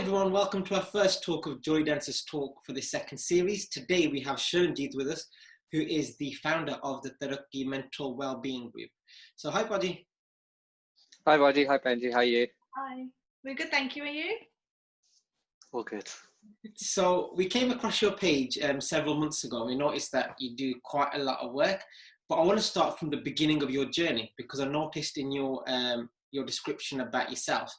everyone, welcome to our first talk of Jodi Dancers Talk for the second series. Today we have Shuranjeet with us, who is the founder of the Taraki mental well-being group. So hi Buddy. Hi Buddy, hi Benji, how are you? Hi, we're good, thank you. Are you? All good. So we came across your page several months ago. We noticed that you do quite a lot of work, but I want to start from the beginning of your journey because I noticed in your description about yourself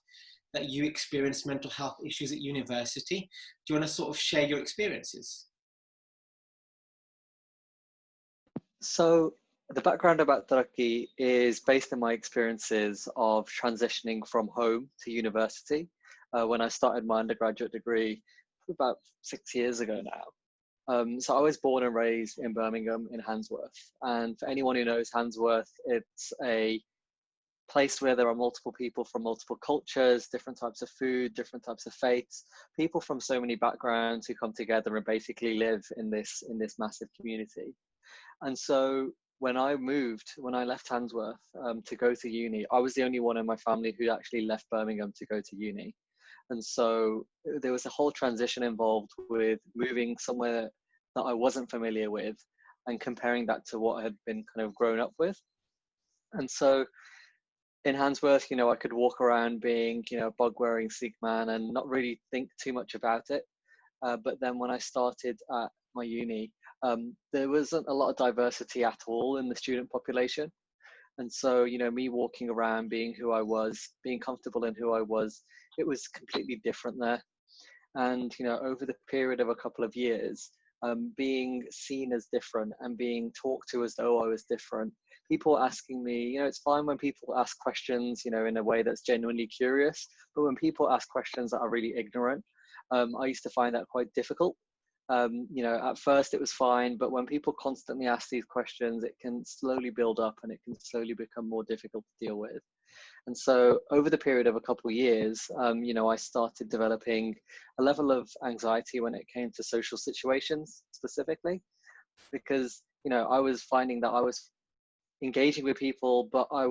that you experienced mental health issues at university. Do you want to sort of share your experiences? So the background about Taraki is based on my experiences of transitioning from home to university when I started my undergraduate degree about 6 years ago now. So I was born and raised in Birmingham in Handsworth. And for anyone who knows Handsworth, it's a place where there are multiple people from multiple cultures, different types of food, different types of faiths, people from so many backgrounds who come together and basically live in this massive community. And so when I left Handsworth to go to uni, I was the only one in my family who actually left Birmingham to go to uni. And so there was a whole transition involved with moving somewhere that I wasn't familiar with and comparing that to what I had been kind of grown up with. And so in Handsworth, I could walk around being, bug-wearing Sikh man and not really think too much about it. But then when I started at my uni, there wasn't a lot of diversity at all in the student population. And so, me walking around being who I was, being comfortable in who I was, it was completely different there. And, over the period of a couple of years, being seen as different and being talked to as though I was different, people asking me, it's fine when people ask questions, in a way that's genuinely curious, but when people ask questions that are really ignorant, I used to find that quite difficult. At first it was fine, but when people constantly ask these questions, it can slowly build up and it can slowly become more difficult to deal with. And so over the period of a couple of years, I started developing a level of anxiety when it came to social situations specifically, because, I was finding that I was engaging with people, but I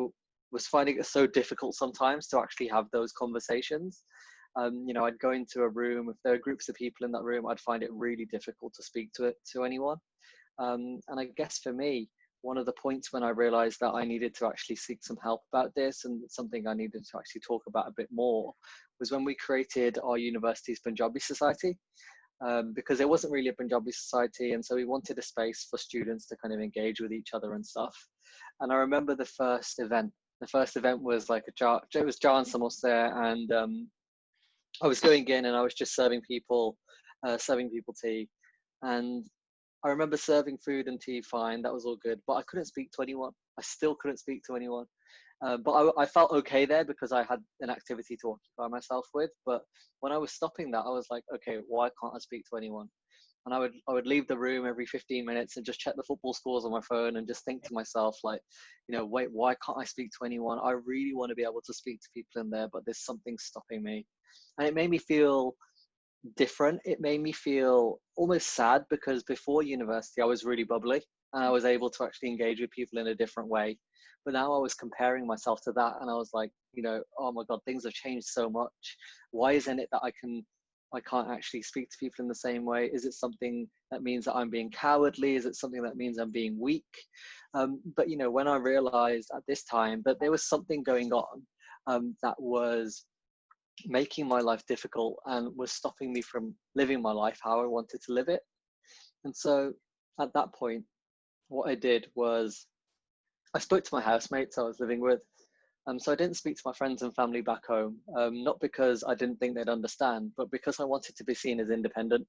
was finding it so difficult sometimes to actually have those conversations. I'd go into a room, if there are groups of people in that room, I'd find it really difficult to speak to anyone. And I guess for me, one of the points when I realized that I needed to actually seek some help about this and something I needed to actually talk about a bit more was when we created our university's Punjabi Society, because there wasn't really a Punjabi Society. And so we wanted a space for students to kind of engage with each other and stuff. And I remember the first event was like it was Jar and Samosa, and I was going in and I was just serving people tea. And I remember serving food and tea fine, that was all good, but I couldn't speak to anyone. I still couldn't speak to anyone. But I felt okay there because I had an activity to occupy myself with. But when I was stopping that, I was like, okay, why can't I speak to anyone? And I would leave the room every 15 minutes and just check the football scores on my phone and just think to myself, like, wait, why can't I speak to anyone? I really want to be able to speak to people in there, but there's something stopping me. And it made me feel different. It made me feel almost sad because before university, I was really bubbly and I was able to actually engage with people in a different way. But now I was comparing myself to that and I was like, oh my God, things have changed so much. Why isn't it that I can't actually speak to people in the same way? Is it something that means that I'm being cowardly? Is it something that means I'm being weak? But when I realized at this time that there was something going on that was making my life difficult and was stopping me from living my life how I wanted to live it. And so at that point, what I did was I spoke to my housemates I was living with. So I didn't speak to my friends and family back home, not because I didn't think they'd understand, but because I wanted to be seen as independent.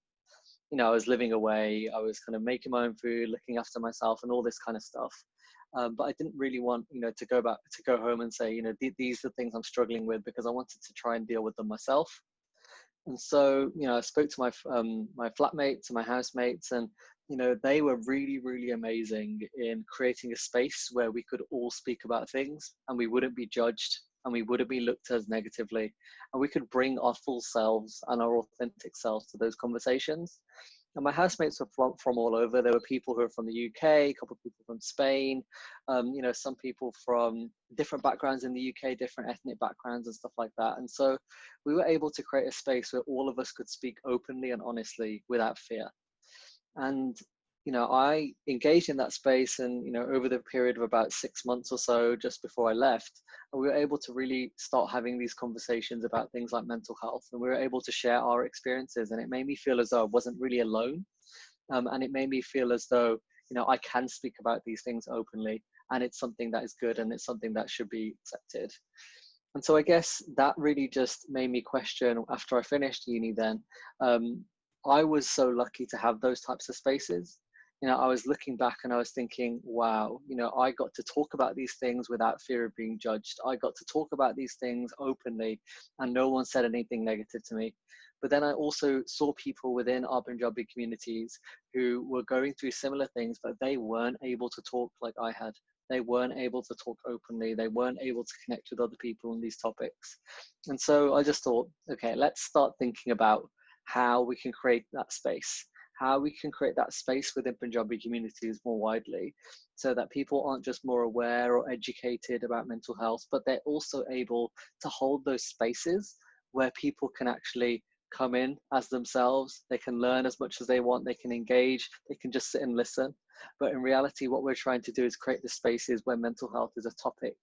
I was living away, I was kind of making my own food, looking after myself and all this kind of stuff. But I didn't really want, to go home and say, these are the things I'm struggling with, because I wanted to try and deal with them myself. And so, I spoke to my flatmates and my housemates, and, they were really, really amazing in creating a space where we could all speak about things and we wouldn't be judged and we wouldn't be looked at negatively, and we could bring our full selves and our authentic selves to those conversations. And my housemates were from all over. There were people who were from the UK, a couple of people from Spain, some people from different backgrounds in the UK, different ethnic backgrounds and stuff like that. And so we were able to create a space where all of us could speak openly and honestly without fear. And I engaged in that space, and over the period of about 6 months or so, just before I left, we were able to really start having these conversations about things like mental health, and we were able to share our experiences, and it made me feel as though I wasn't really alone, and it made me feel as though I can speak about these things openly, and it's something that is good, and it's something that should be accepted. And so I guess that really just made me question, after I finished uni then, I was so lucky to have those types of spaces. I was looking back and I was thinking, wow, I got to talk about these things without fear of being judged. I got to talk about these things openly and no one said anything negative to me. But then I also saw people within our Punjabi communities who were going through similar things, but they weren't able to talk like I had. They weren't able to talk openly. They weren't able to connect with other people on these topics. And so I just thought, okay, let's start thinking about how we can create that space, how we can create that space within Punjabi communities more widely, so that people aren't just more aware or educated about mental health, but they're also able to hold those spaces where people can actually come in as themselves. They can learn as much as they want, they can engage, they can just sit and listen. But in reality, what we're trying to do is create the spaces where mental health is a topic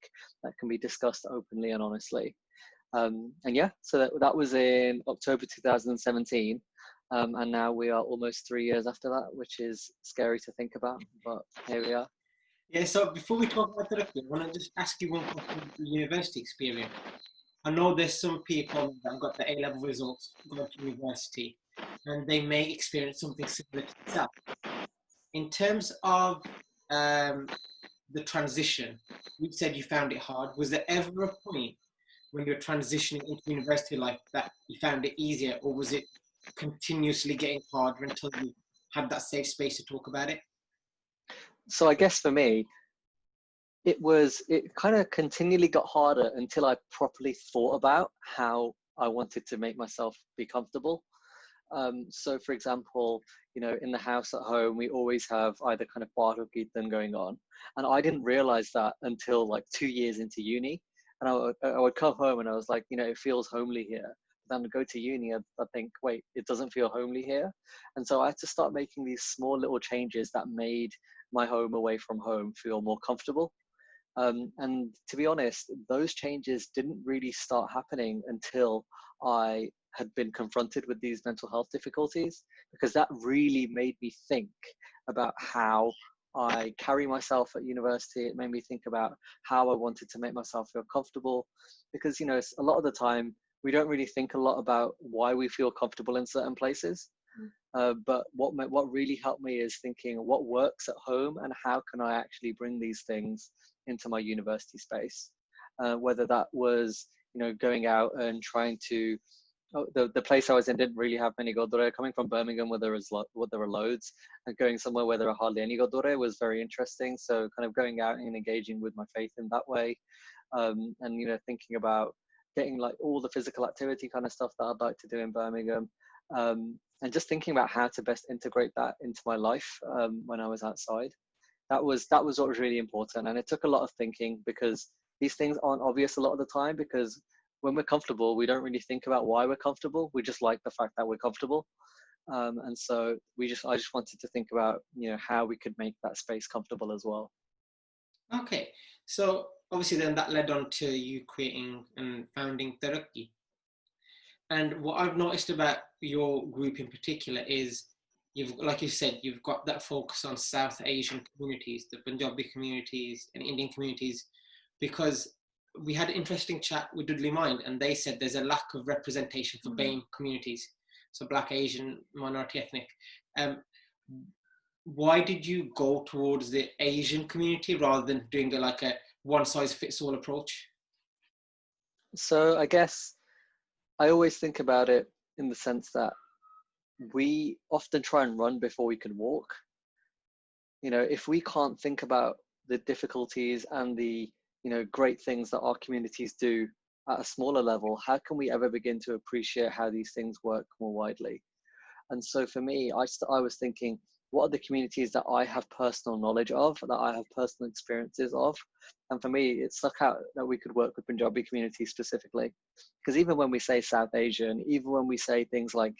that can be discussed openly and honestly. So that was in October 2017. And now we are almost 3 years after that, which is scary to think about, but here we are. Yeah, so before we talk about Taraki, I want to just ask you one question about your university experience. I know there's some people that have got the A-level results, go to university, and they may experience something similar to yourself. In terms of the transition, you said you found it hard. Was there ever a point when you're transitioning into university life that you found it easier, or was it continuously getting harder until you had that safe space to talk about it? So I guess for me, it kind of continually got harder until I properly thought about how I wanted to make myself be comfortable. So for example, in the house at home, we always have either kind of Part or Kirtan going on. And I didn't realize that until like 2 years into uni. And I would come home and I was like, it feels homely here. Then I go to uni, I think, wait, it doesn't feel homely here. And so I had to start making these small little changes that made my home away from home feel more comfortable. And to be honest, those changes didn't really start happening until I had been confronted with these mental health difficulties, because that really made me think about how I carry myself at university. It made me think about how I wanted to make myself feel comfortable, because a lot of the time we don't really think a lot about why we feel comfortable in certain places. But what really helped me is thinking what works at home and how can I actually bring these things into my university space. Whether that was going out and trying to the place I was in didn't really have many godore. Coming from Birmingham, where there were loads, and going somewhere where there are hardly any godore was very interesting. So kind of going out and engaging with my faith in that way, and thinking about getting like all the physical activity kind of stuff that I'd like to do in Birmingham, and just thinking about how to best integrate that into my life when I was outside. That was what was really important, and it took a lot of thinking, because these things aren't obvious a lot of the time, because when we're comfortable, we don't really think about why we're comfortable. We just like the fact that we're comfortable. And so I just wanted to think about, how we could make that space comfortable as well. Okay. So obviously then that led on to you creating and founding Taraki. And what I've noticed about your group in particular is like you said, you've got that focus on South Asian communities, the Punjabi communities and Indian communities, because we had an interesting chat with Dudley Mind, and they said there's a lack of representation for BAME communities, so Black, Asian, minority ethnic. Why did you go towards the Asian community rather than doing like a one-size-fits-all approach? So I guess I always think about it in the sense that we often try and run before we can walk. If we can't think about the difficulties and the great things that our communities do at a smaller level, how can we ever begin to appreciate how these things work more widely? And so for me, I was thinking, what are the communities that I have personal knowledge of, that I have personal experiences of? And for me, it stuck out that we could work with Punjabi communities specifically. Because even when we say South Asian, even when we say things like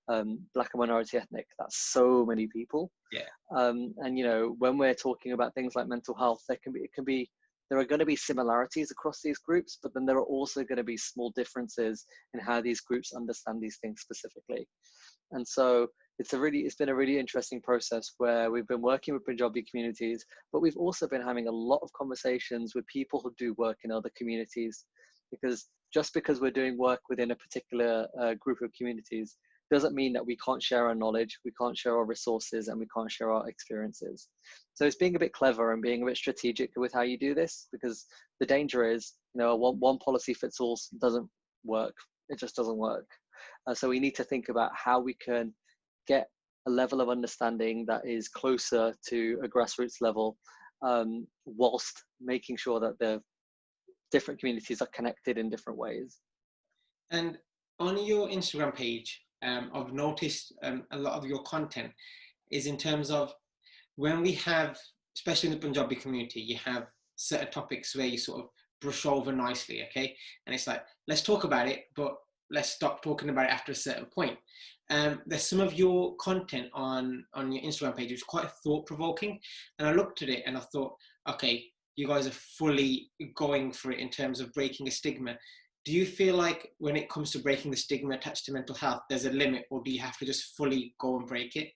Black and minority ethnic, that's so many people. Yeah. And, you know, when we're talking about things like mental health, there are going to be similarities across these groups, but then there are also going to be small differences in how these groups understand these things specifically. And so it's been a really interesting process where we've been working with Punjabi communities, but we've also been having a lot of conversations with people who do work in other communities, because just because we're doing work within a particular group of communities doesn't mean that we can't share our knowledge, we can't share our resources, and we can't share our experiences. So it's being a bit clever and being a bit strategic with how you do this, because the danger is, you know, one policy fits all doesn't work. It just doesn't work. So we need to think about how we can get a level of understanding that is closer to a grassroots level, whilst making sure that the different communities are connected in different ways. And on your Instagram page, I've noticed a lot of your content is in terms of when we have, especially in the Punjabi community, you have certain topics where you sort of brush over nicely, okay? And it's like, let's talk about it, but let's stop talking about it after a certain point. There's some of your content on your Instagram page which is quite thought-provoking, and I looked at it and I thought, okay, you guys are fully going for it in terms of breaking a stigma. Do you feel like when it comes to breaking the stigma attached to mental health, there's a limit, or do you have to just fully go and break it?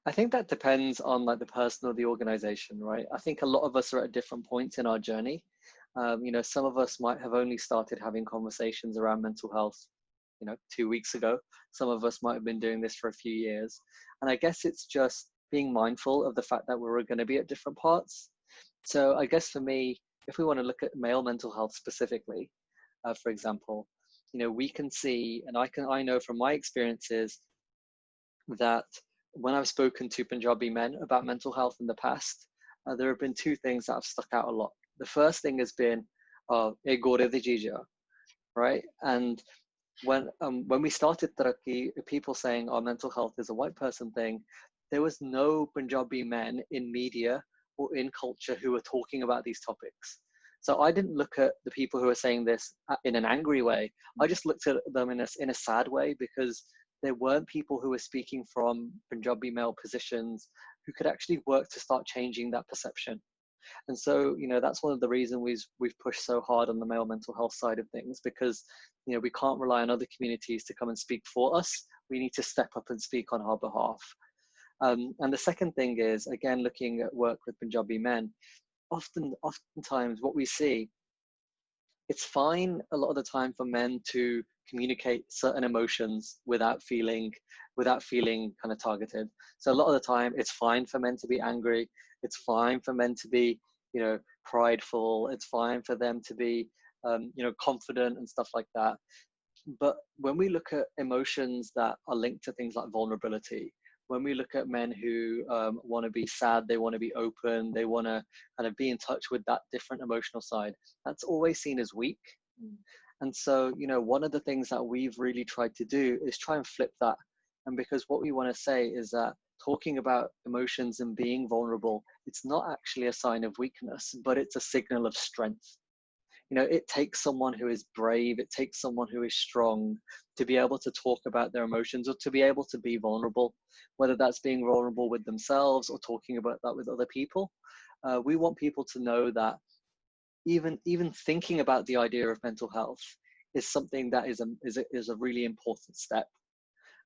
I think that depends on like the person or the organization, right? I think a lot of us are at different points in our journey. You know, some of us might have only started having conversations around mental health, you know, 2 weeks ago. Some of us might have been doing this for a few years. And I guess it's just being mindful of the fact that we're going to be at different parts. So I guess for me, if we want to look at male mental health specifically, for example, you know, we can see, and I know from my experiences that when I've spoken to Punjabi men about mental health in the past, there have been two things that have stuck out a lot. The first thing has been, "Eh, gore de jija," right? And when we started Taraki, people saying our mental health is a white person thing, there was no Punjabi men in media or in culture who were talking about these topics. So I didn't look at the people who are saying this in an angry way. I just looked at them in a sad way, because there weren't people who were speaking from Punjabi male positions who could actually work to start changing that perception. And so, you know, that's one of the reasons we've pushed so hard on the male mental health side of things, because, you know, we can't rely on other communities to come and speak for us. We need to step up and speak on our behalf. And the second thing is, again, looking at work with Punjabi men, oftentimes what we see, it's fine a lot of the time for men to communicate certain emotions without feeling kind of targeted. So a lot of the time it's fine for men to be angry, it's fine for men to be, you know, prideful, it's fine for them to be you know, confident and stuff like that. But when we look at emotions that are linked to things like vulnerability, when we look at men who want to be sad, they want to be open, they want to kind of be in touch with that different emotional side, that's always seen as weak. And so, you know, one of the things that we've really tried to do is try and flip that. And because what we want to say is that talking about emotions and being vulnerable, it's not actually a sign of weakness, but it's a signal of strength. You know, it takes someone who is brave, it takes someone who is strong to be able to talk about their emotions, or to be able to be vulnerable, whether that's being vulnerable with themselves or talking about that with other people. We want people to know that even thinking about the idea of mental health is something that is a really important step.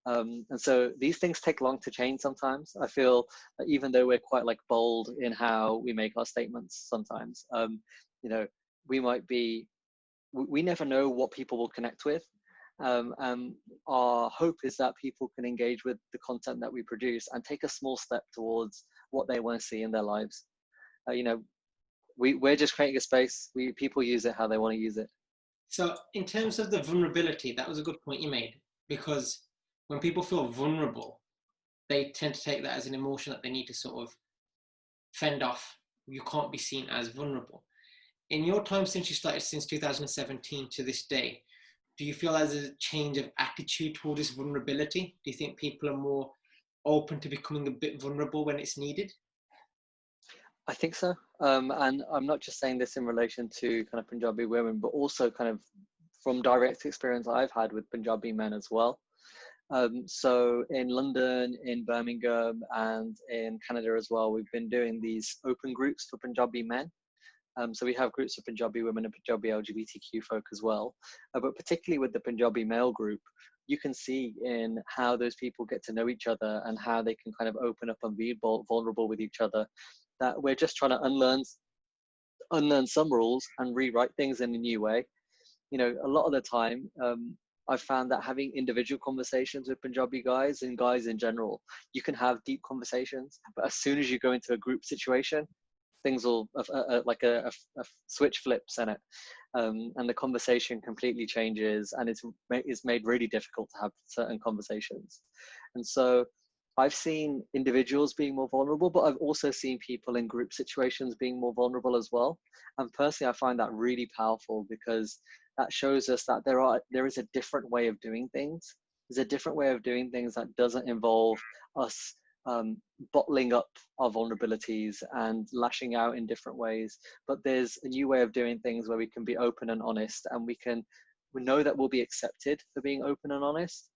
And so these things take long to change sometimes. I feel that even though we're quite like bold in how we make our statements sometimes, you know, we never know what people will connect with. And our hope is that people can engage with the content that we produce and take a small step towards what they want to see in their lives. You know, we're just creating a space. People use it how they want to use it. So in terms of the vulnerability, that was a good point you made, because when people feel vulnerable, they tend to take that as an emotion that they need to sort of fend off. You can't be seen as vulnerable. In your time since you started, since 2017 to this day, do you feel there's a change of attitude towards this vulnerability? Do you think people are more open to becoming a bit vulnerable when it's needed? I think so. And I'm not just saying this in relation to kind of Punjabi women, but also kind of from direct experience I've had with Punjabi men as well. So in London, in Birmingham, and in Canada as well, we've been doing these open groups for Punjabi men. So we have groups of Punjabi women and Punjabi LGBTQ folk as well. But particularly with the Punjabi male group, you can see in how those people get to know each other and how they can kind of open up and be vulnerable with each other, that we're just trying to unlearn some rules and rewrite things in a new way. You know, a lot of the time, I've found that having individual conversations with Punjabi guys and guys in general, you can have deep conversations, but as soon as you go into a group situation, things will like a switch flips in it, and the conversation completely changes, and it's made really difficult to have certain conversations. And so I've seen individuals being more vulnerable, but I've also seen people in group situations being more vulnerable as well. And personally, I find that really powerful, because that shows us that there is a different way of doing things. There's a different way of doing things that doesn't involve us bottling up our vulnerabilities and lashing out in different ways. But there's a new way of doing things where we can be open and honest, and we know that we'll be accepted for being open and honest.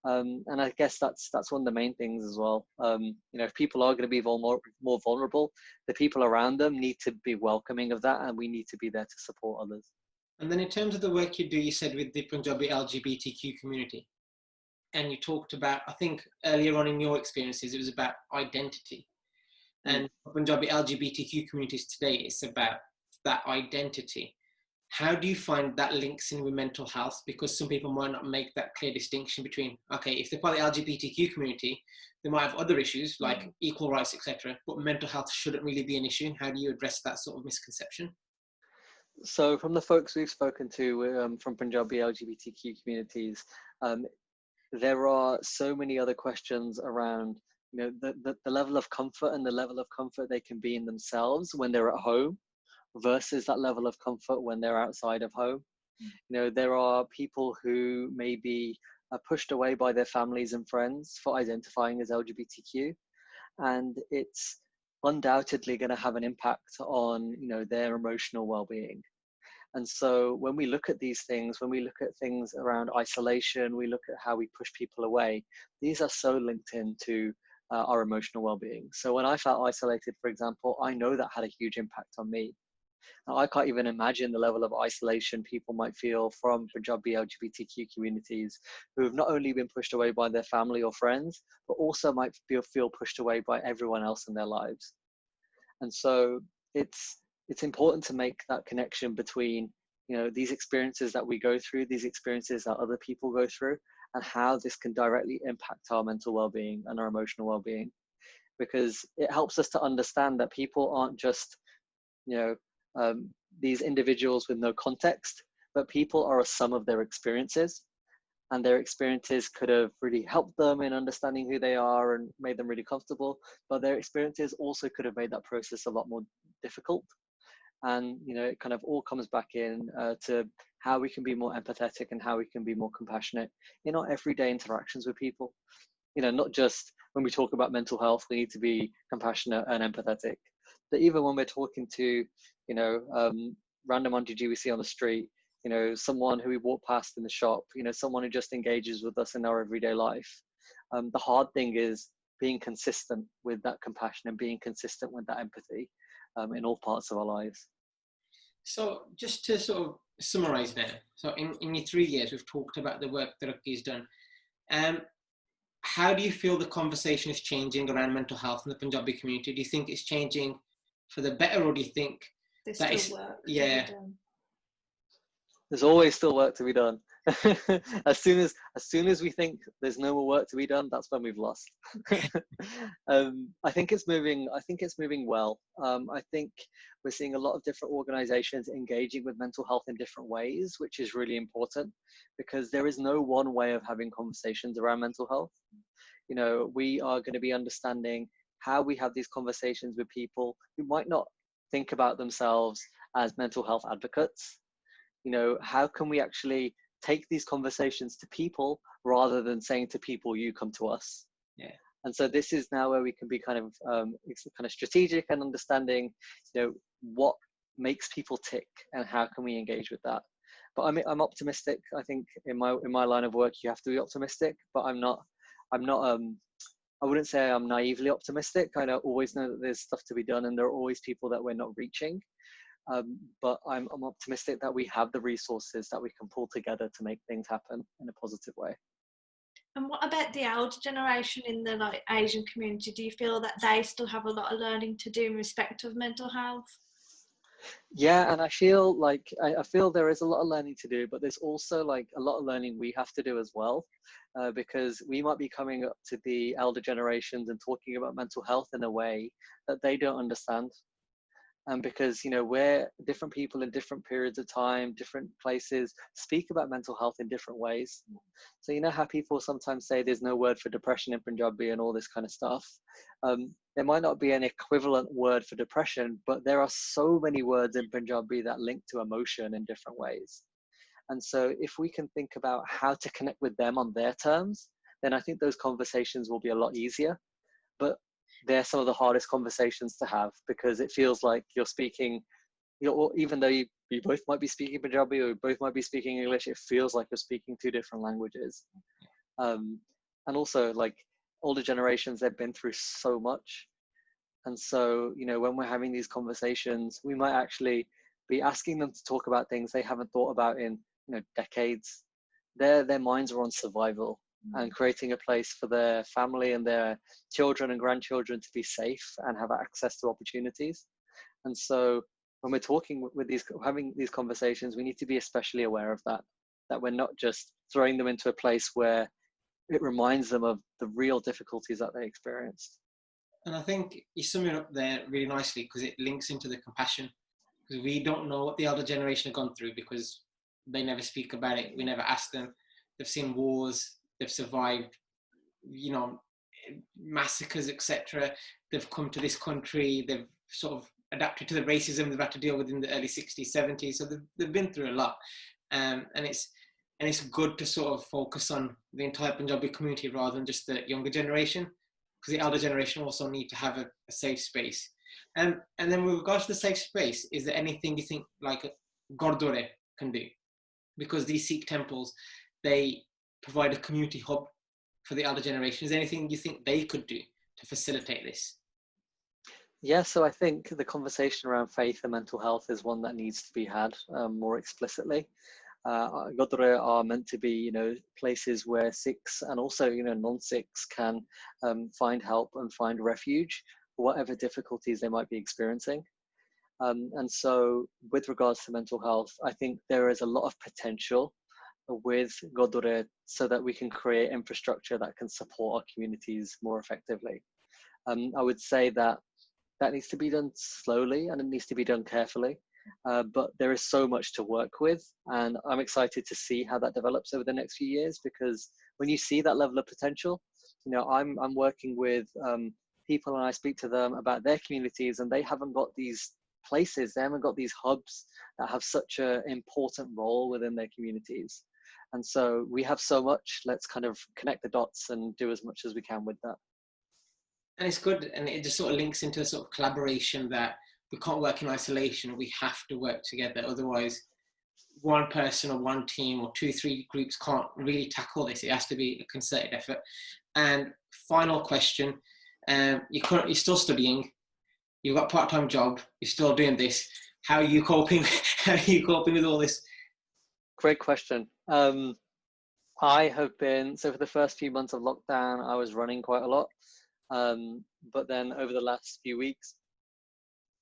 And I guess that's one of the main things as well. You know, if people are going to be more vulnerable, the people around them need to be welcoming of that, and we need to be there to support others. And then in terms of the work you do, you said with the Punjabi LGBTQ community, and you talked about, I think earlier on in your experiences, it was about identity. And for Punjabi LGBTQ communities today, it's about that identity. How do you find that links in with mental health? Because some people might not make that clear distinction between, okay, if they're part of the LGBTQ community, they might have other issues like equal rights, etc. But mental health shouldn't really be an issue. How do you address that sort of misconception? So from the folks we've spoken to from Punjabi LGBTQ communities, there are so many other questions around, you know, the level of comfort and the level of comfort they can be in themselves when they're at home versus that level of comfort when they're outside of home. You know, there are people who may be pushed away by their families and friends for identifying as LGBTQ, and it's undoubtedly going to have an impact on, you know, their emotional well-being. And so when we look at these things, when we look at things around isolation, we look at how we push people away, these are so linked into our emotional well-being. So when I felt isolated, for example, I know that had a huge impact on me. Now, I can't even imagine the level of isolation people might feel from Punjabi LGBTQ communities who have not only been pushed away by their family or friends, but also might feel pushed away by everyone else in their lives. And so it's important to make that connection between, you know, these experiences that we go through, these experiences that other people go through, and how this can directly impact our mental well-being and our emotional well-being. Because it helps us to understand that people aren't just, you know, these individuals with no context, but people are a sum of their experiences, and their experiences could have really helped them in understanding who they are and made them really comfortable, but their experiences also could have made that process a lot more difficult. And, you know, it kind of all comes back in to how we can be more empathetic and how we can be more compassionate in our everyday interactions with people. You know, not just when we talk about mental health, we need to be compassionate and empathetic, but even when we're talking to, you know, random auntie we see on the street, you know, someone who we walk past in the shop, you know, someone who just engages with us in our everyday life. The hard thing is being consistent with that compassion and being consistent with that empathy in all parts of our lives. So just to sort of summarize now, so in your 3 years, we've talked about the work that Taraki has done. How do you feel the conversation is changing around mental health in the Punjabi community? Do you think it's changing for the better, or do you think There's that still work to be done? There's always still work to be done. as soon as we think there's no more work to be done, that's when we've lost. I think it's moving well. I think we're seeing a lot of different organizations engaging with mental health in different ways, which is really important, because there is no one way of having conversations around mental health. You know, we are going to be understanding how we have these conversations with people who might not think about themselves as mental health advocates. You know, how can we actually take these conversations to people rather than saying to people, you come to us. Yeah. And so this is now where we can be kind of strategic and understanding, what makes people tick and how can we engage with that. But I'm optimistic. I think in my line of work, you have to be optimistic, but I'm not, I wouldn't say I'm naively optimistic. I always know that there's stuff to be done and there are always people that we're not reaching. But I'm optimistic that we have the resources that we can pull together to make things happen in a positive way. And what about the elder generation in the Asian community? Do you feel that they still have a lot of learning to do in respect of mental health? Yeah, and I feel like I feel there is a lot of learning to do, but there's also like a lot of learning we have to do as well, because we might be coming up to the elder generations and talking about mental health in a way that they don't understand. And because where different people in different periods of time, different places speak about mental health in different ways. So how people sometimes say there's no word for depression in Punjabi and all this kind of stuff. There might not be an equivalent word for depression, but there are so many words in Punjabi that link to emotion in different ways. And so if we can think about how to connect with them on their terms, then I think those conversations will be a lot easier. But they're some of the hardest conversations to have, because it feels like you're speaking, even though you both might be speaking Punjabi or you both might be speaking English, it feels like you're speaking two different languages. And also, like, older generations, they've been through so much. And so, when we're having these conversations, we might actually be asking them to talk about things they haven't thought about in, decades. Their minds are on survival and creating a place for their family and their children and grandchildren to be safe and have access to opportunities. And so when we're talking having these conversations, we need to be especially aware of that we're not just throwing them into a place where it reminds them of the real difficulties that they experienced. And I think you sum it up there really nicely, because it links into the compassion, because we don't know what the elder generation have gone through because they never speak about it. We never ask them. They've seen wars, they've survived, massacres, etc. They've come to this country, they've sort of adapted to the racism they've had to deal with in the early 60s, 70s. So they've been through a lot. And it's good to sort of focus on the entire Punjabi community rather than just the younger generation, because the elder generation also need to have a safe space. And then with regards to the safe space, is there anything you think like a Gurdwara can do? Because these Sikh temples, they provide a community hub for the elder generation. Is there anything you think they could do to facilitate this? Yeah, so I think the conversation around faith and mental health is one that needs to be had more explicitly. Gurdwara are meant to be, places where Sikhs and also, non-Sikhs can find help and find refuge for whatever difficulties they might be experiencing. And so with regards to mental health, I think there is a lot of potential with Gurdwara so that we can create infrastructure that can support our communities more effectively. I would say that needs to be done slowly and it needs to be done carefully. But there is so much to work with, and I'm excited to see how that develops over the next few years, because when you see that level of potential, I'm working with people and I speak to them about their communities, and they haven't got these places, they haven't got these hubs that have such an important role within their communities. And so we have so much, let's kind of connect the dots and do as much as we can with that. And it's good, and it just sort of links into a sort of collaboration that we can't work in isolation. We have to work together. Otherwise, one person or one team or 2-3 groups can't really tackle this. It has to be a concerted effort. And final question, you're still studying, you've got a part-time job, you're still doing this. How are you coping? How are you coping with all this? Great question. I have been, so for the first few months of lockdown, I was running quite a lot. But then over the last few weeks,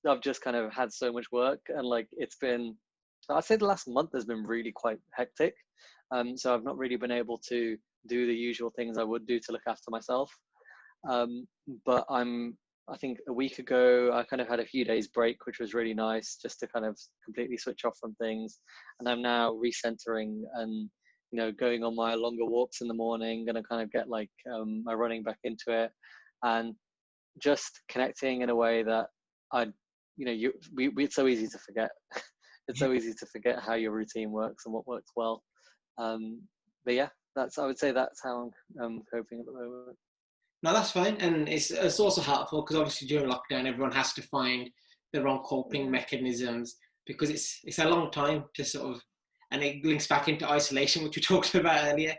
I've just kind of had so much work, and like it's been, I'd say the last month has been really quite hectic. So I've not really been able to do the usual things I would do to look after myself. But I think a week ago, I kind of had a few days break, which was really nice, just to kind of completely switch off from things. And I'm now recentering and, going on my longer walks in the morning, going to kind of get like my running back into it, and just connecting in a way that it's so easy to forget. It's so easy to forget how your routine works and what works well. But yeah, I would say that's how I'm coping at the moment. No, that's fine. And it's also helpful because obviously during lockdown, everyone has to find their own coping mechanisms because it's a long time to sort of, and it links back into isolation, which we talked about earlier.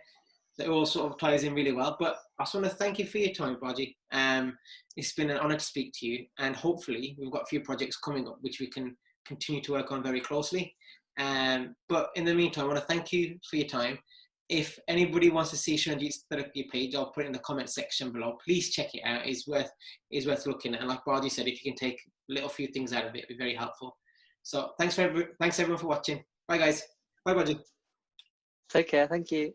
That all sort of ties in really well. But I just want to thank you for your time, Raji. It's been an honour to speak to you, and hopefully we've got a few projects coming up which we can continue to work on very closely. But in the meantime, I want to thank you for your time. If anybody wants to see Shuranjeet's Taraki page, I'll put it in the comment section below. Please check it out. It's worth looking at. And like Raji said, if you can take a little few things out of it, it'd be very helpful. So thanks everyone for watching. Bye guys. Bye Raji. Take care. Thank you.